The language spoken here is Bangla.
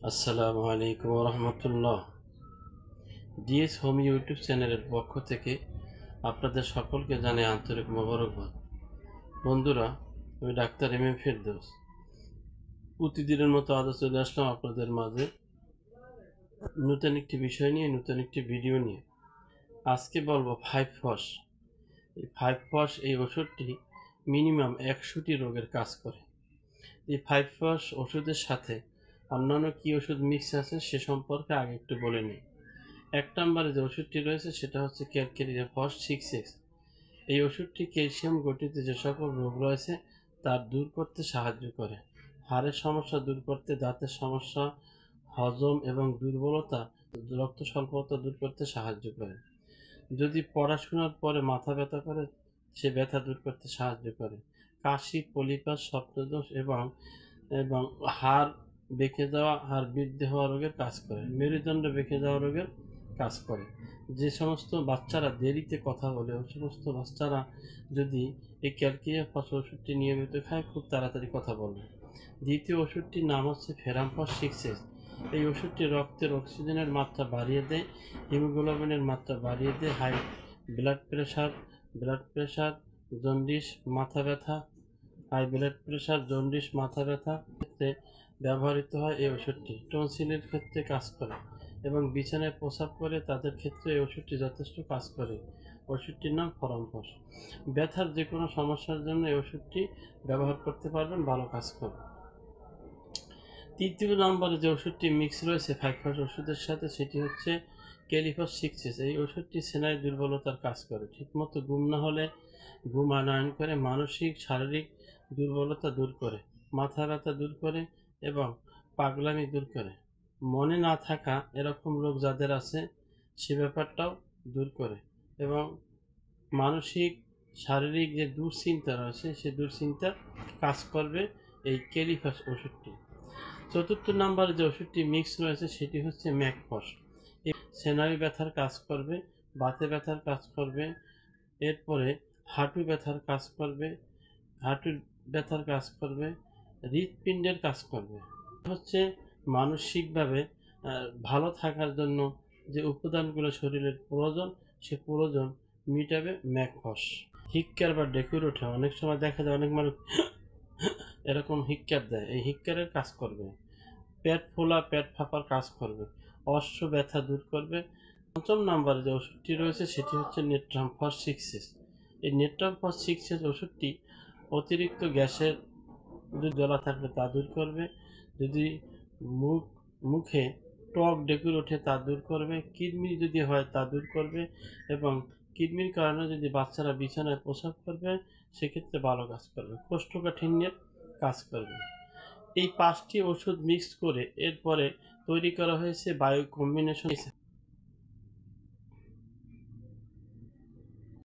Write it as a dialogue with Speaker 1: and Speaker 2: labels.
Speaker 1: আসসালামু আলাইকুম রহমতুল্লাহ। ডিএস হোম ইউটিউব চ্যানেলের পক্ষ থেকে আপনাদের সকলকে জানাই আন্তরিক মোবারকবাদ। বন্ধুরা, আমি ডাক্তার এম এম ফেরদৌস প্রতিদিনের মতো আজও চলে আসলাম আপনাদের মাঝে নতুন একটি বিষয় নিয়ে, নতুন একটি ভিডিও নিয়ে। আজকে বলবো 5-ফস। এই 5-ফস এই ওষুধটি মিনিমাম 100টি রোগের কাজ করে। এই 5-ফস ওষুধের সাথে অন্যান্য কি ওষুধ মিক্স আছে সে সম্পর্কে আগে একটু বলে নিই। 1 নম্বরে যে ওষুধটি রয়েছে সেটা হচ্ছে ক্যালকেরিয়া ফস 6X। এই ওষুধটি ক্যালসিয়াম গঠিত যে সকল রোগ রয়েছে তার দূর করতে সাহায্য করে। হাড়ের সমস্যা দূর করতে, দাঁতের সমস্যা, হজম এবং দুর্বলতা, রক্ত স্বল্পতা দূর করতে সাহায্য করে। যদি পড়াশোনার পরে মাথা ব্যথা করে সে ব্যথা দূর করতে সাহায্য করে। কাশি, পলিপাস, স্বপ্নদোষ এবং এবং হাড় বেঁকে যাওয়া, হাড় বৃদ্ধি হওয়া রোগের কাজ করে। মেরুদণ্ড বেঁকে যাওয়া রোগের কাজ করে। যে সমস্ত বাচ্চারা দেরিতে কথা বলে ওই সমস্ত বাচ্চারা যদি এই ক্যালকিয়া ফস ওষুধটি নিয়মিত খায় খুব তাড়াতাড়ি কথা বলবে। দ্বিতীয় ওষুধটির নাম হচ্ছে ফেরামফস 6X। এই ওষুধটি রক্তের অক্সিজেনের মাত্রা বাড়িয়ে দেয়, হিমোগ্লোবিনের মাত্রা বাড়িয়ে দেয়। হাই ব্লাড প্রেশার, জন্ডিস, মাথা ব্যথা, হাই ব্লাড প্রেশার, জন্ডিস, মাথা ব্যথা ক্ষেত্রে ব্যবহৃত হয় এই ওষুধটি। টনসিলের ক্ষেত্রে কাজ করে এবং বিছানায় প্রস্রাব করে তাদের ক্ষেত্রে এই ওষুধটি যথেষ্ট কাজ করে। ওষুধটির নাম ফরামফস। ব্যথার যে কোনো সমস্যার জন্য এই ওষুধটি ব্যবহার করতে পারবেন, ভালো কাজ করবে। তৃতীয় নম্বরে যে ওষুধটি মিক্স রয়েছে 5-ফস ওষুধের সাথে সেটি হচ্ছে ক্যালিফস 6X। এই ওষুধটি স্নায়ু দুর্বলতার কাজ করে। ঠিকমতো ঘুম না হলে ঘুম আনয়ন করে, মানসিক শারীরিক দুর্বলতা দূর করে, মাথা ব্যথা দূর করে এবং পাগলামি দূর করে। মনে না থাকা এরকম রোগ যাদের আছে সে ব্যাপারটাও দূর করে এবং মানসিক শারীরিক যে দুশ্চিন্তা রয়েছে সে দুশ্চিন্তার কাজ করবে এই ক্যালিফস ওষুধটি। চতুর্থ নম্বরে যে ওষুধটি মিক্স রয়েছে সেটি হচ্ছে ম্যাকফস। এই স্নায়ু ব্যথার কাজ করবে, বাতে ব্যথার কাজ করবে, এরপরে হাঁটু ব্যথার কাজ করবে, হাঁটুর ব্যথার কাজ করবে, হৃৎপিণ্ডের কাজ করবে। হচ্ছে মানসিকভাবে ভালো থাকার জন্য যে উপাদানগুলো শরীরের প্রয়োজন সে প্রয়োজন মিটাবে ম্যাকফস। হিক্কার বা ডেকুর ওঠে, অনেক সময় দেখা যায় অনেক মানুষ এরকম হিক্কার দেয়, এই হিক্কারের কাজ করবে। পেট ফোলা, পেট ফাঁপার কাজ করবে, অশ্ব ব্যথা দূর করবে। পঞ্চম নম্বরে যে ওষুধটি রয়েছে সেটি হচ্ছে নেট্রামফস 6X। এই নেট্রামফস 6X ওষুধটি অতিরিক্ত গ্যাসের যদি জ্বালা থাকলে তা দূর করবে, যদি মুখে টক ডেকুর ওঠে তা দূর করবে, কিডনি যদি হয় তা দূর করবে এবং কিডনির কারণে যদি বাচ্চারা বিছানায় প্রস্রাব করবে সেক্ষেত্রে ভালো কাজ করবে, কোষ্ঠকাঠিন্যের কাজ করবে। এই 5টি ওষুধ মিক্স করে এরপরে তৈরি করা হয়েছে বায়ো কম্বিনেশন